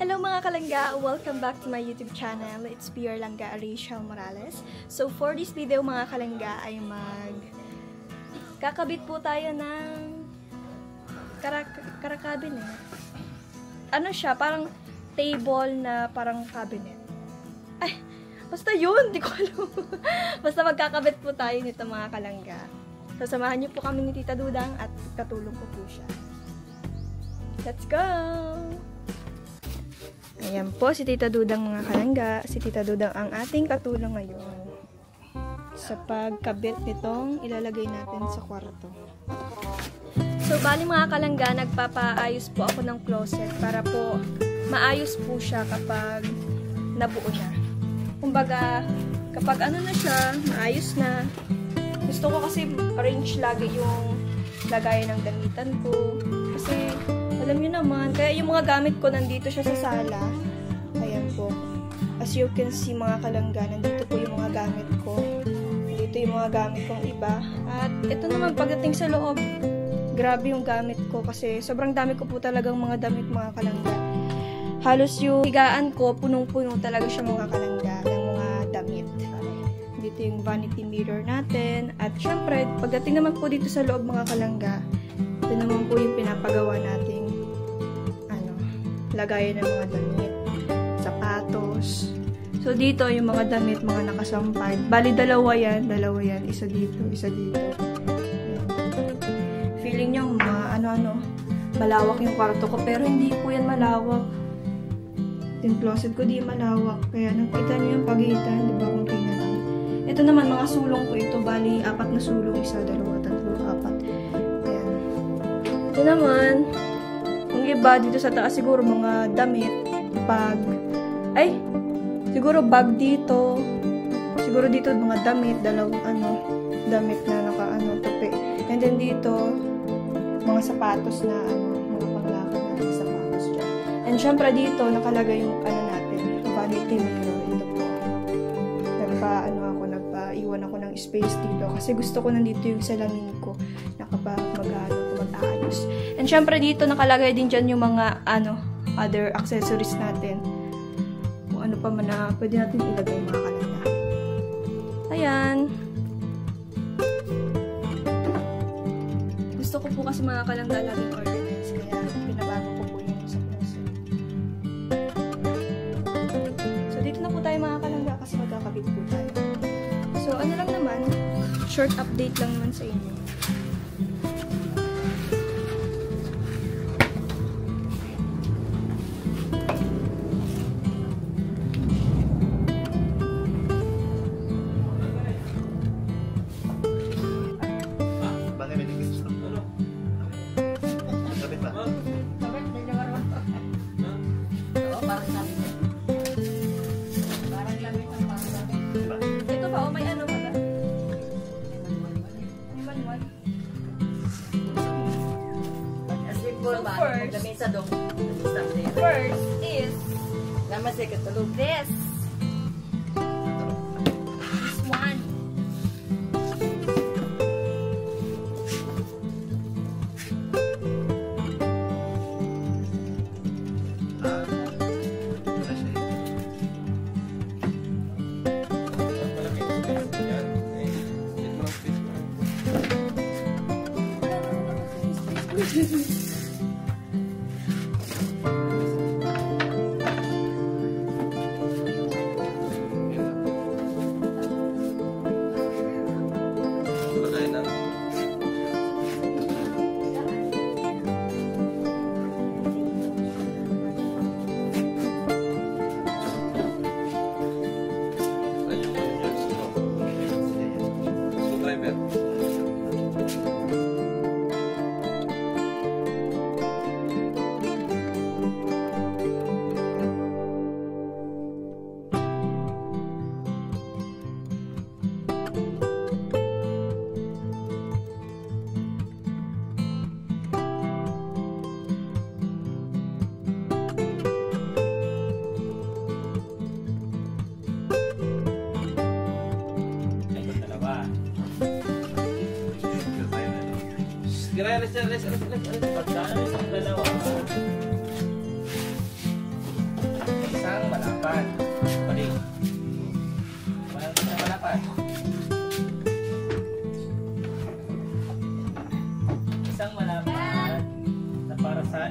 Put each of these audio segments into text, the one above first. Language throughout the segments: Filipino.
Hello mga kalangga! Welcome back to my YouTube channel. It's PR Langga Rachel Morales. So for this video mga kalangga ay kakabit po tayo ng cabinet. Ano siya? Parang table na parang cabinet. Ay! Basta yun! Di ko alam. Basta magkakabit po tayo nito mga kalangga. So samahan niyo po kami ni Tita Dudang at katulong ko po siya. Let's go! Ayan po si Tita Dudang mga kalangga. Si Tita Dudang ang ating katulong ngayon sa pagkabit nitong ilalagay natin sa kwarto. So bali mga kalangga, nagpapaayos po ako ng closet para po maayos po siya kapag nabuo na. Kumbaga, kapag ano na siya, maayos na. Gusto ko kasi arrange lagi yung lagayan ng damitan ko. Kasi alam niyo naman, kaya yung mga gamit ko nandito siya sa sala. Ayan po. As you can see mga kalangga, nandito po yung mga gamit ko. Nandito yung mga gamit kong iba. At ito naman, pagdating sa loob, grabe yung gamit ko kasi sobrang dami ko po talagang mga damit mga kalangga. Halos yung higaan ko, punong-puno talaga siya mga kalangga ng mga damit. Dito yung vanity mirror natin. At syempre, pagdating naman po dito sa loob mga kalangga, ito naman po yung pinapagawa nating lagayan ng mga damit, sapatos. So dito yung mga damit, mga nakasampay. Bali dalawa yan, isa dito, isa dito. Feeling nyo malawak yung kwarto ko, pero hindi po yan malawak. Yung closet ko di malawak, kaya nakita nyo yung pagitan, di ba kung tingnan nyo. Ito naman mga sulong po ito, bali 4 na sulong, 1, 2, 3, 4. Ayan. Ito naman, yung iba dito sa taas siguro mga damit, bag. Ay, siguro bag dito. Siguro dito mga damit, dalawang damit na tupi. And then dito, mga sapatos na mga panglakad na sapatos dyan. And syempre dito, nakalagay yung natin, vanity mirror. Ito po. Nagpa-iwan ako ng space dito kasi gusto ko nandito yung salamin ko na kapag mag-aayos. And syempre dito nakalagay din dyan yung mga other accessories natin. Kung ano pa man na pwede natin ilagay mga kalangga. Ayan. Gusto ko po kasi mga kalangga laging organized kaya pinabago ko po yung sa closet. So dito na po tayo mga kalangga kasi magkakabit po tayo. So ano lang naman, short update lang naman sa inyo. First is this. This one. Alis. Pagkaan, isang dalawa.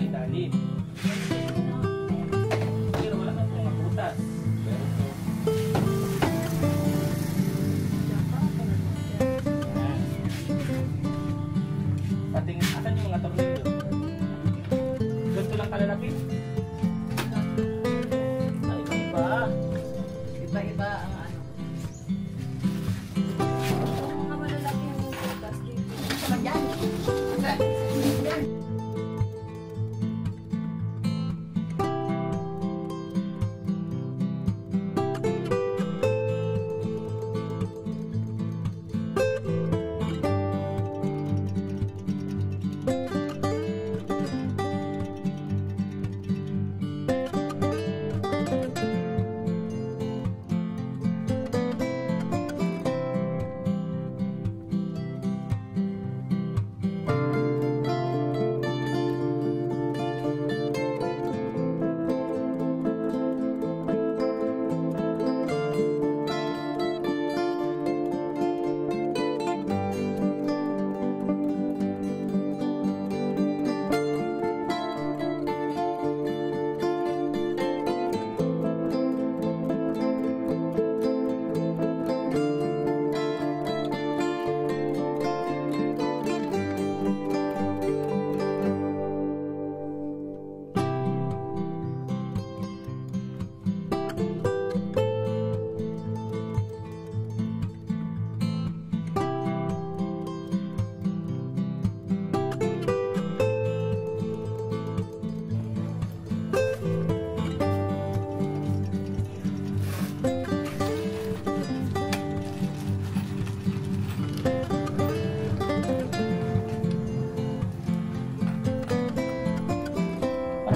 ilalim. Pero wala kang mga butas. Pero ito. Patingin, asan yung mga tornilyo? Ganito lang kalalaki? Iba-iba. Iba-iba ang ano. Mga malalaki yung butas dito. Sama dyan. Dyan.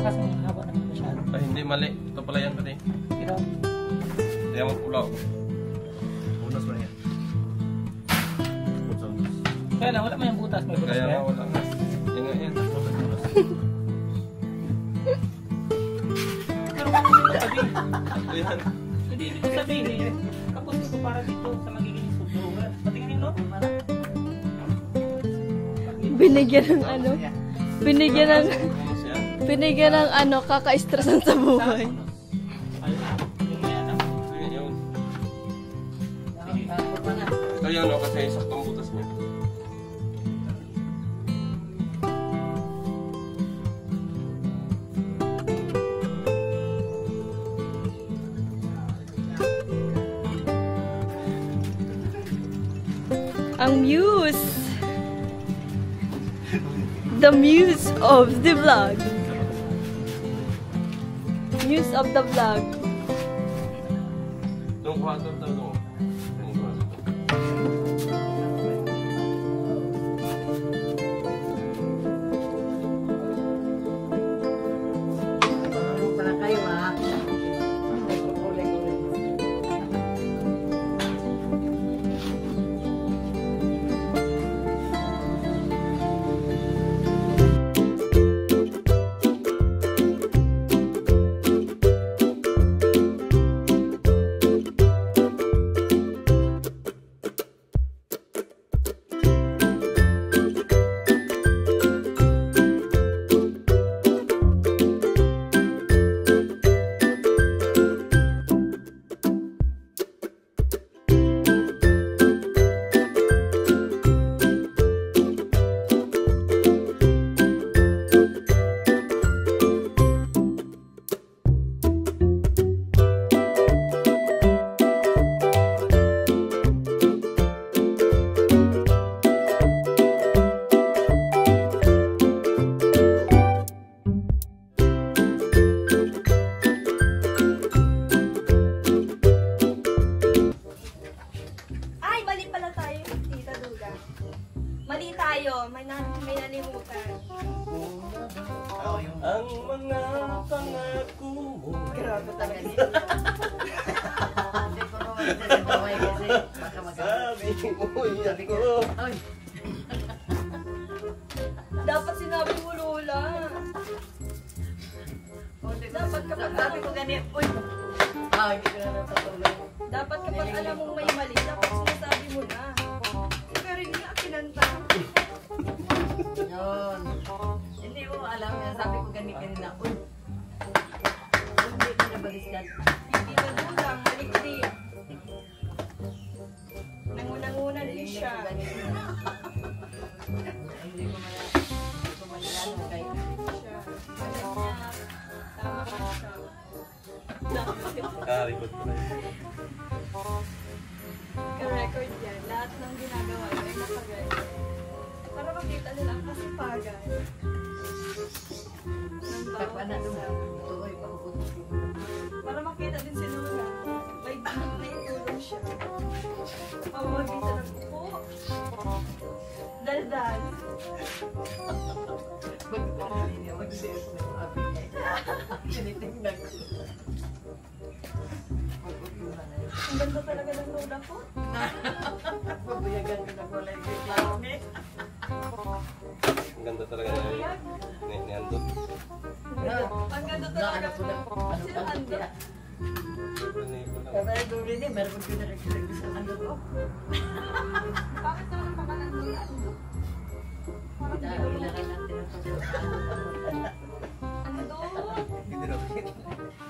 Kasi haba naman masyado. Ay, hindi mali. Ito pala yan pati. Pero, Ito yung pulaw. Unas ba yan? kaya lang, wala mo yung butas. May butas Kaya ba nga yan? wala nga. Yan nga yan. Pero kung hindi mo sabihin, Ito yan. hindi mo sabihin eh. Kapos ko para dito sa magiging subdugan. Patingin no? Binigyan ng ano? Binigyan ng... Unas yan. Binigyan ng ano, kaka-stressan sa buhay. Ito yan yun. Ito yun o kasi saktong butas niya. Ang muse. The muse of the vlog. Muse of the vlog. Itong kwarto ito. Itong kwarto. Marunong pala kayo ha. Ay, mali pala tayo, Tita Duda. Mali tayo, may nalimutan. Ang mga pangako mo. Grabe talaga. Hindi ko naman sinabaway kasi baka Sabi mo yan ko. Ay, Dapat sinabi mo, Lola. Dapat kapag sabi ko ganyan, uy. Hindi ko na natatuloy. Dapat kapag alam mong may mali, dapat sinasabi mo na. Pero hindi nga kinanta. Yun. Hindi mo alam niya, sabi ko kanina, uy, hindi ko nabaliskan. Hindi na dudang, malikli. Nangunang-unan din siya. Hindi ko mailano kayo. Siya. Alam niya, tama ka siya. Karikot ko na yun. Ka-record yan. Lahat ng ginagawa niya ay naka-record. Para makita nila ang kasipagan. Ng Pagpa na bawat doon, isa. tuloy pa ko po. Para makita din si Luna. May banat na itulong siya. Pamamagitan ng po. Daldal. Pagpapalin niya, mag-search na sabi niya. Tinitingnan ko. Pagputuhan na yun. Ang ganda talaga ng Lola ko. Pabuyagan ko na ko lang yung reklamo niya. Ang ganda talaga ni Andot. Ang ganda talaga. Ano ko lang, ano Sino pa Ando? niya. Hindi ko lang. Kaya doon rin eh, meron ko na rin sa ano ko. Bakit naman pa ka ng Lola? Dahil lang natin ang pagputuhan. Ano doon?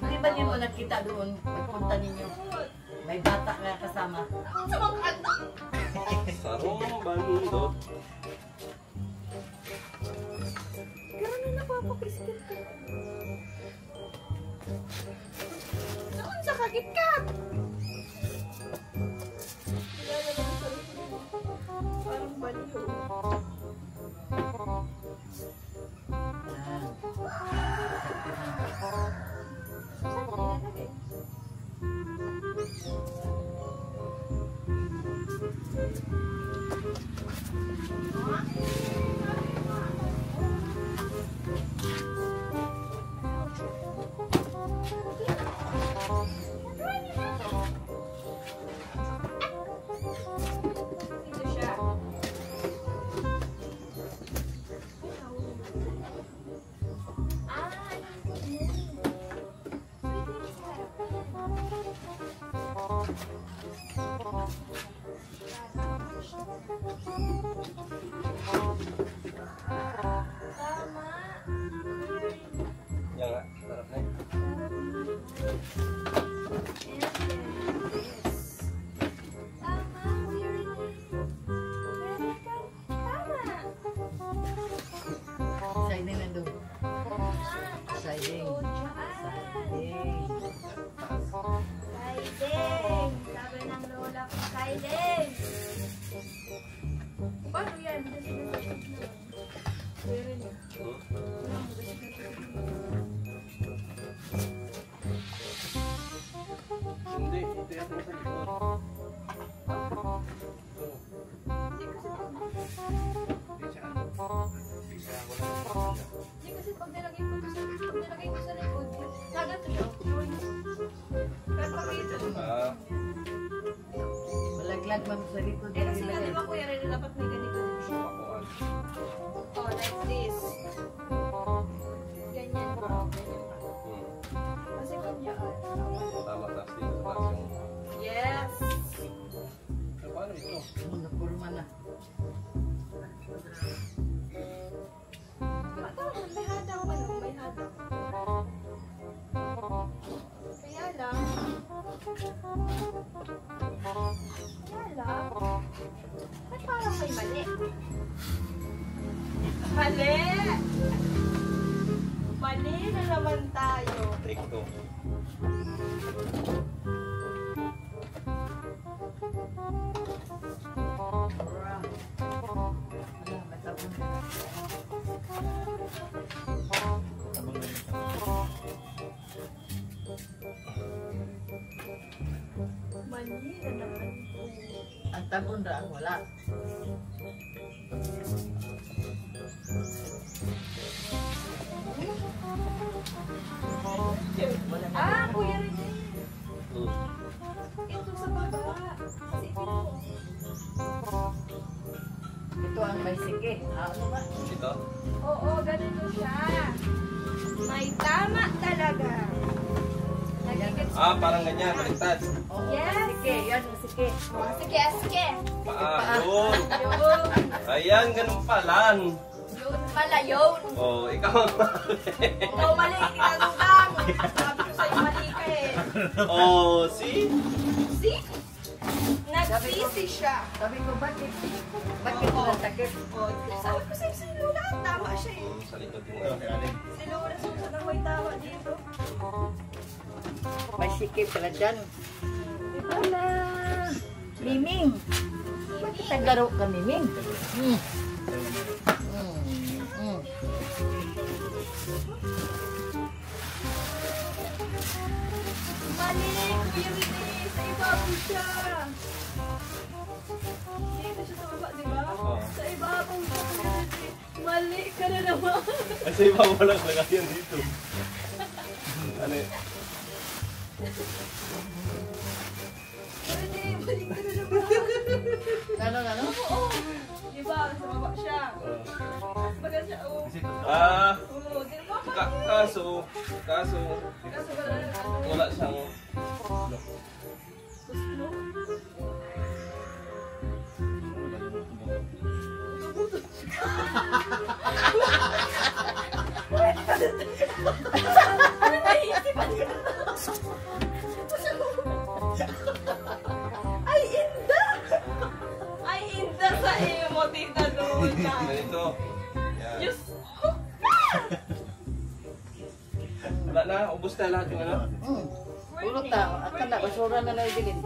Di ba niyo mo nakita doon, pagpunta ninyo, may bata nga kasama. Sa mga kanta. Sarong bandot. Gano'n na napapakiskin ka. Doon sa kagikat! Kilala mo sa sarili mo. Parang baliw. Saan mo nilalagay? Dito siya. Yan nga. Sarap na yun. Siding na doon. Siding. Siding. Kaideng! Sabi ng lola ko, kaideng! Paano yan? Meron yan. Hindi, ito yata sa likod. Hindi kasi pag nilagay ko to sa likod, naganto siya. Pero pag ito, Malaglag man sa likod. eh kasi nga di ba kuya rin dapat may ganito din siya. Pakuan. Oh, like this. Ganyan ba? Ganyan ba? Kasi kung yan. Tama, tapos dito sa taas yung... Yes! Paano ito? Napurma na. May hadang pa lang, may hadang. Kaya lang, ba't parang may mali? Mali! Mali na naman tayo. Take to. Mali na naman. Ang tabon ra, wala. Ah, kuya rin yun. Hmm. Ito sa baba. Kasi ito. Ito ang may sige. Ano ba? Ito? Oo, ganito siya. May tama talaga. Nagigits. Parang ganyan, baliktad. Oh, Yes. sige. Yan ang sige. Oh, sige, sige. Yun. Yun. Ayan, ganun palan. Yun. Mala yun. Oh, ikaw ang Ikaw mali, tinagudang. Sabi ko sa'yo mali ka eh. Oh, see? See? Nagsisi siya. Sabi ko, bakit? Bakit mo sakit? Sabi ko sa'yo si Lola, tama siya eh. Sa likod yung ano. Si Lola susunod ang may tawa dito. May sikip ka na dyan. Wala. Miming. Bakit naglaro ka, Miming? Mali, Kuya Rene, sa ibabaw siya. Dito siya sa baba, di ba? Oo. Sa ibabaw siya, Kuya Rene. Mali ka na naman. Kasi iba walang lagayan dito. Ano eh? Rene, mali ka na naman. Ano? Oo, di ba? Sa baba siya. Bagal siya, oo. Oo, di ba? Kaso, Kaso wala na ano. wala siyang... Gusto? Ano naisipan ko? Ay, inda! Ay, inda sa iyo mo, Tita Luna. Ganito. Yan. Diyos ko! Wala na, ubos na lahat yung ano. Pulot na. Akan na, basura na naibilin.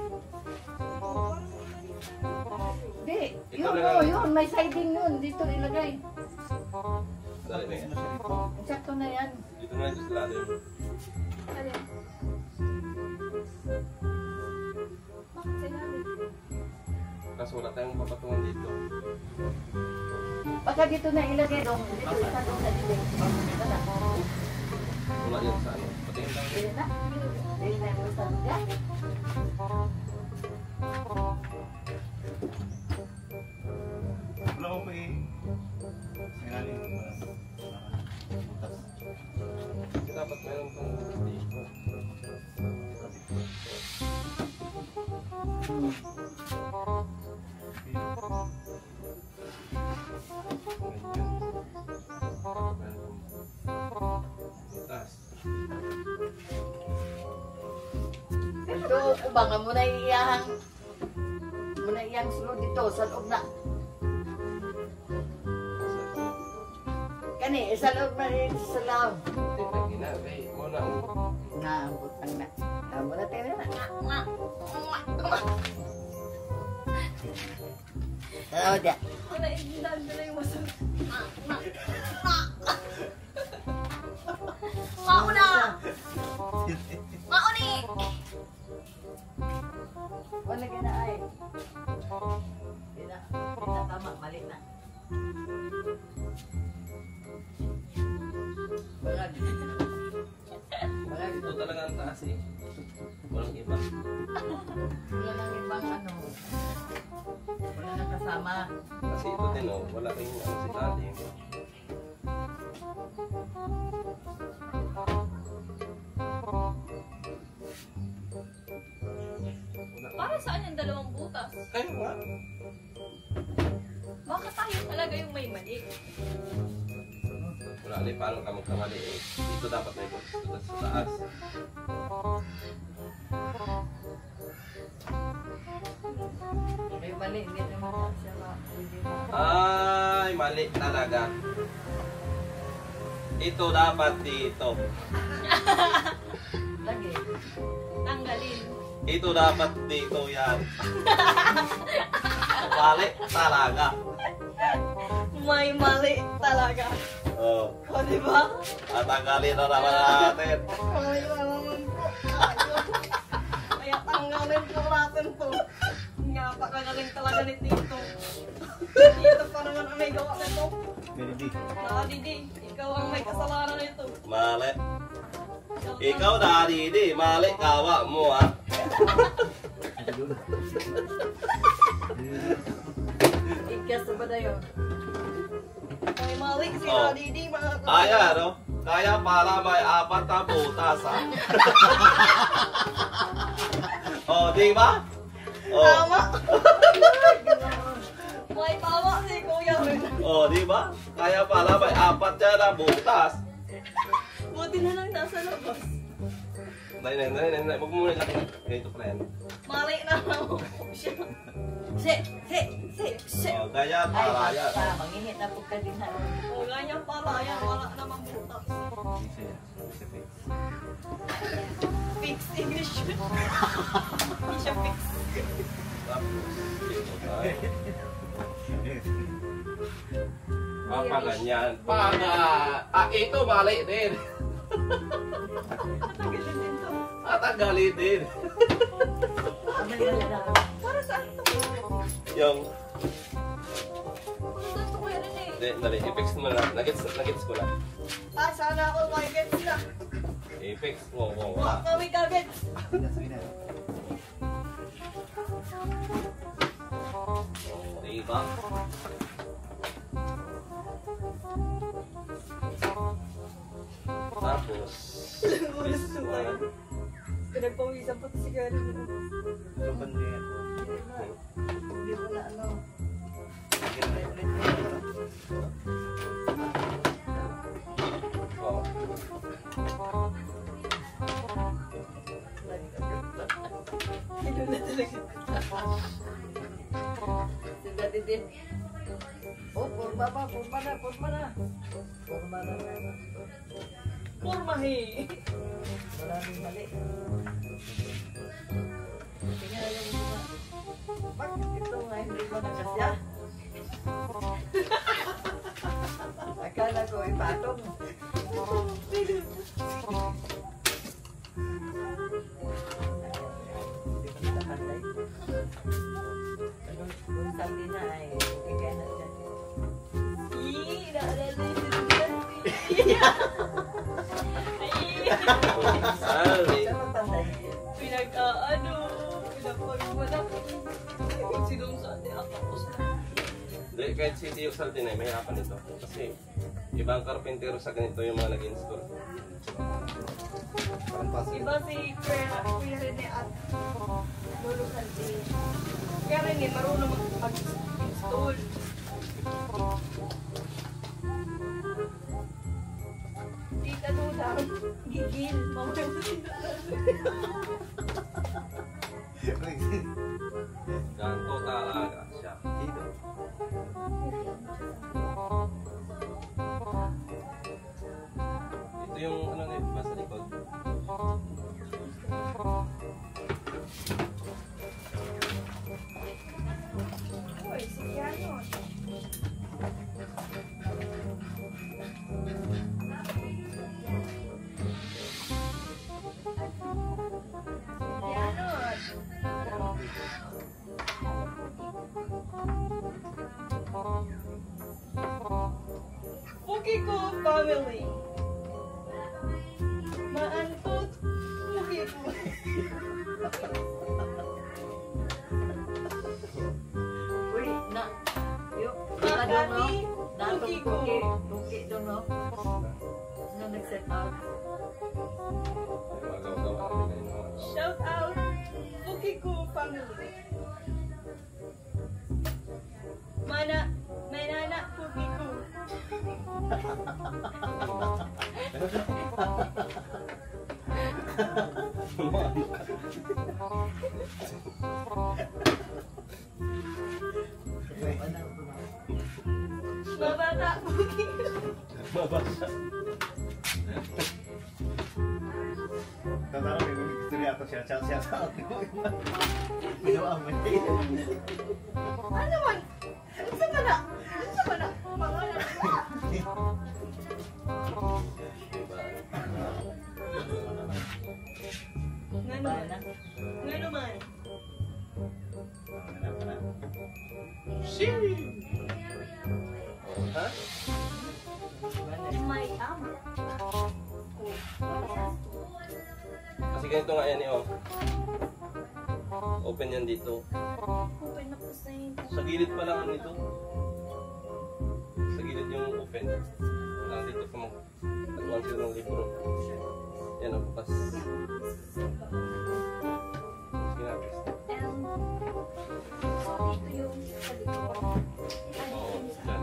Hindi. Ito Yun, lang. yun. May siding yun. Dito ilagay. Dali na yan. Sakto na yan. Dito na ito sa lalim. Alin? Bakit sa ilalim? Kaso wala tayong papatungan dito. Baka dito na ilagay dong. Dito, isa dong sa dito. Dito na. Wala yan sa ano. Patingin lang. Dito na. Dito na yung sa dito. Wala ko pa eh. Sinali ko na. Butas. Dapat meron pang dito. Tas. Ito, ubangan mo na iyahang. Muna iyang slow dito sa loob na. Kani, sa loob na rin sa loob. Ginagay mo na. Naambot ang na. Naambot na tayo na. Tanaw dyan. Wala, indahan na yung masama. Mauna! Mauni! Wala ka na ay. Di na tama, mali na. Bagad. Bagad. Ito talaga ang taas eh. Walang iba. Wala nang ibang ano. Wala nang kasama. Kasi ito din oh. Wala kayong ano sa lalim. Para saan yung dalawang butas? Kaya nga. Baka tayo talaga yung may mali. Wala alay paano ka magkamali eh. Dito dapat may butas dito sa taas. May mali, hindi naman siya hindi na. Ay, mali talaga. Ito dapat dito. Lagi. Tanggalin. Ito dapat dito yan. Mali talaga. May mali talaga. Oh, O, di ba? tatanggalin na naman natin. May naman po. Kaya tanggalin po natin to. Napakagaling talaga ni Tito. Dito pa naman ang may gawa nito. Very big. Didi, ikaw ang may kasalanan nito. Mali. Ikaw Daddy, di mali kawa mo ah. Ikas ba na yun? May mali si Oh. Didi, mga Kaya no? Kaya pala may apat na butas ah. Oh, di ba? Oh, Tama. May tama si Kuya Rin. oh, di ba? Kaya pala may 4 yan na butas. Buti na lang nasa labas. Nay. Huwag mo muna ilaki. Ganito pala yan. Mali na ako siya. Si. Oh, kaya Ay, pala yan. mangingit na po ka din ha. O ganyan pala yan, wala namang butas. Fix English. Hindi siya fix. Pag ganyan. Ito mali din. Tagalan din to. Tanggalin din. Para saan to? Yung, Gusto ko yan eh. dali, i-fix mo na. Nagets ko na. Ah, sana ako may gets na. I-fix mo. Huwag kami kagets. Diba? Tapos, Pinagpawisan pa si Gary. Laban din yan. Hindi mo na ano. oh, Ilo na talaga. Sila din. Oh, purma na. Purma na. Pormahe. Maraming mali. Tingnan mo na. Bakit ito nga hindi ko nakasya? Akala ko ipatong. Hindi ko nakapantay. Kung sabi na ay kaya na siya. Ih, naalala yun. sorry. Siya magpantay. Pinagpagwala. Sinong sa atin ako sa Hindi, kahit si Tio Saltinay, may hirapan ito. Kasi, ibang karpintero sa ganito yung mga nag-install. Parang pass. iba si Kuya Rene at Lolo Santi. Kuya Rene, marunong mag-install. Tita Duda, gigil. Ganto talaga siya. Dito. Ito yung ano na iba sa likod. Uy, sige ano. Pukiko family. Maantot. Pukiko. Uy, na. Yung, iba doon, no? Natong tuki doon, no? Ano nag-set out? Magawa-gawa natin ngayon. Shout out. Pukiko family. Manana Pukiko. Mabata Pukiko. Tatara may gusto niya ito siya sa atin. Ginawa mo niya. Ano man? Ano sa mana? Pangalan. Nga naman. Nga naman. Ha? May ama. Kasi ganito nga yan eh, oh. Open yan dito. Open na po sa inyo. Sa gilid pa lang ano ito. Sa gilid yung open. Nandito pa mag-tagwan sila ng libro. Yan ang bukas. Ginapis. So, dito yung sa likod. Oo, dyan.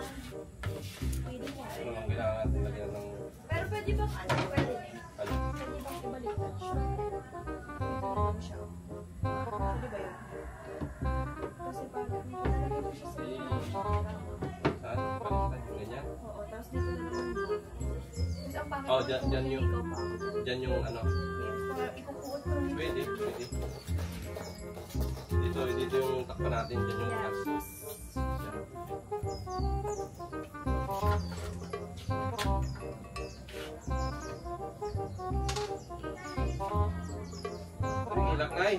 Pwede yan. Ano lang kailangan natin lagyan ng Pero pwede bang ano? Pwede din. ano? Pwede bang ibaliktad siya? Ito naman siya. Pwede ba yun? Kasi pag nilalagay mo siya sa Saan? Baliktad yung ganyan? oo, tapos dito na naman yung kasi ang pangit Oh, ng dyan kulay, yung- ikaw pa ako. Diyan yung ano. Yes, para ikukuot ko rin. Pwede, pwede. Dito yung takpan natin. Diyan yung gas. Ang hilak na eh.